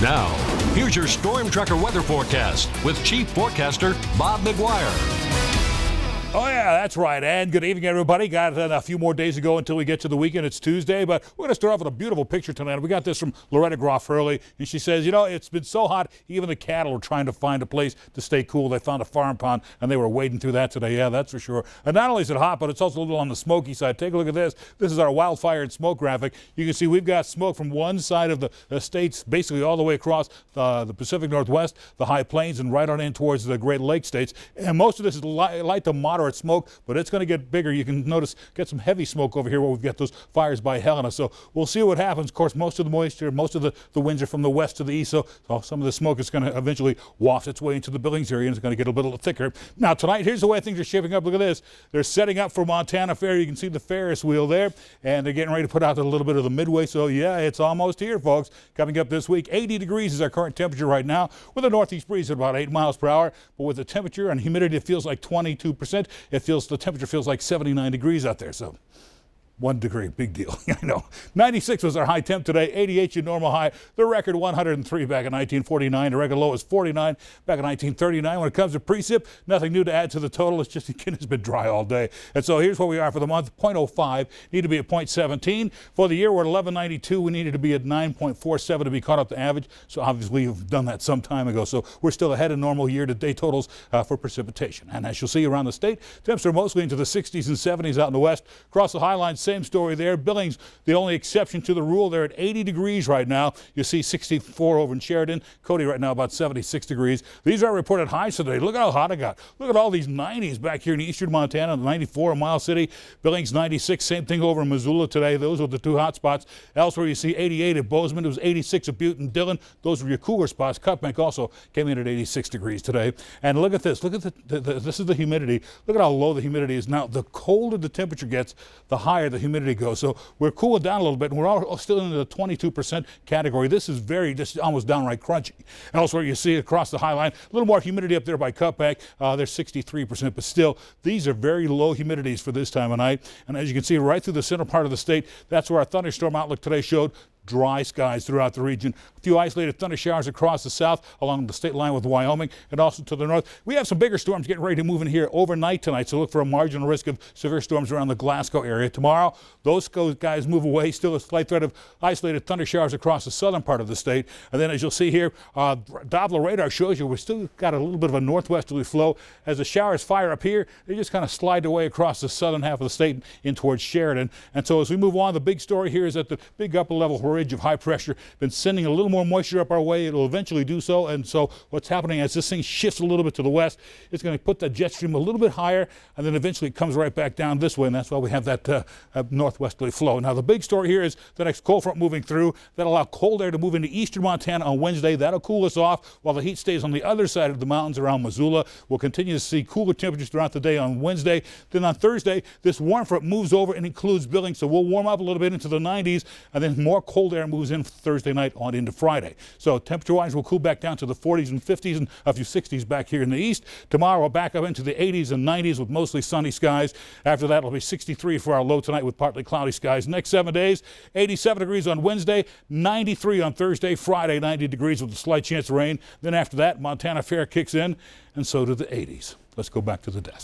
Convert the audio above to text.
Now, here's your Storm Tracker weather forecast with Chief Forecaster Bob McGuire. Oh, yeah, that's right. And good evening, everybody. Got a few more days to go until we get to the weekend. It's Tuesday, but we're going to start off with a beautiful picture tonight. We got this from Loretta Groff early, and she says, you know, it's been so hot, even the cattle are trying to find a place to stay cool. They found a farm pond, and they were wading through that today. Yeah, that's for sure. And not only is it hot, but it's also a little on the smoky side. Take a look at this. This is our wildfire and smoke graphic. You can see we've got smoke from one side of the states, basically all the way across the Pacific Northwest, the high plains, and right on in towards the Great Lakes states. And most of this is light to moderate smoke, but it's going to get bigger. You can notice, get some heavy smoke over here where we've got those fires by Helena. So we'll see what happens. Of course, most of the moisture, most of the winds are from the west to the east. So some of the smoke is going to eventually waft its way into the Billings area, and it's going to get a little thicker. Now, tonight, here's the way things are shaping up. Look at this. They're setting up for Montana Fair. You can see the Ferris wheel there, and they're getting ready to put out a little bit of the midway. So, yeah, it's almost here, folks. Coming up this week, 80 degrees is our current temperature right now, with a northeast breeze at about 8 miles per hour. But with the temperature and humidity, it feels like 22%. The temperature feels like 79 degrees out there. So 1 degree, big deal. I know. 96 was our high temp today, 88 your normal high. The record 103 back in 1949. The record low was 49 back in 1939. When it comes to precip, nothing new to add to the total. It's just, again, it's been dry all day. And so here's where we are for the month. 0.05, need to be at 0.17. For the year, we're at 1192. We needed to be at 9.47 to be caught up to average. So obviously, we've done that some time ago. So we're still ahead of normal year-to-date totals for precipitation. And as you'll see around the state, temps are mostly into the 60s and 70s out in the west. Across the high line, same story there. Billings, the only exception to the rule. They're at 80 degrees right now. You see 64 over in Sheridan. Cody right now about 76 degrees. These are reported highs today. Look at how hot it got. Look at all these 90s back here in eastern Montana. 94 in Miles City. Billings 96. Same thing over in Missoula today. Those are the two hot spots. Elsewhere you see 88 at Bozeman. It was 86 at Butte and Dillon. Those were your cooler spots. Cutbank also came in at 86 degrees today. And look at this. Look at this is the humidity. Look at how low the humidity is now. The colder the temperature gets, the higher the humidity goes. So we're cooling down a little bit, and we're all still in the 22% category. This is just almost downright crunchy. Elsewhere, you see across the high line, a little more humidity up there by Cutbank. They're 63%, but still, these are very low humidities for this time of night. And as you can see, right through the center part of the state, that's where our thunderstorm outlook today showed dry skies throughout the region. A few isolated thunder showers across the south along the state line with Wyoming and also to the north. We have some bigger storms getting ready to move in here overnight tonight, so look for a marginal risk of severe storms around the Glasgow area. Tomorrow, those guys move away. Still a slight threat of isolated thunder showers across the southern part of the state. And then as you'll see here, Doppler radar shows you we've still got a little bit of a northwesterly flow. As the showers fire up here, they just kind of slide away across the southern half of the state in towards Sheridan. And so as we move on, the big story here is that the big upper level ridge of high pressure been sending a little more moisture up our way. It'll eventually do so, and so what's happening as this thing shifts a little bit to the west, it's going to put that jet stream a little bit higher, and then eventually it comes right back down this way, and that's why we have that northwesterly flow. Now the big story here is the next cold front moving through. That'll allow cold air to move into eastern Montana on Wednesday. That'll cool us off while the heat stays on the other side of the mountains around Missoula. We'll continue to see cooler temperatures throughout the day on Wednesday. Then on Thursday, this warm front moves over and includes Billings, so we'll warm up a little bit into the 90s, and then more cold air moves in Thursday night on into Friday. So temperature-wise, we'll cool back down to the 40s and 50s and a few 60s back here in the east. Tomorrow, we'll back up into the 80s and 90s with mostly sunny skies. After that, it'll be 63 for our low tonight with partly cloudy skies. Next 7 days, 87 degrees on Wednesday, 93 on Thursday, Friday, 90 degrees with a slight chance of rain. Then after that, Montana Fair kicks in, and so do the 80s. Let's go back to the desk.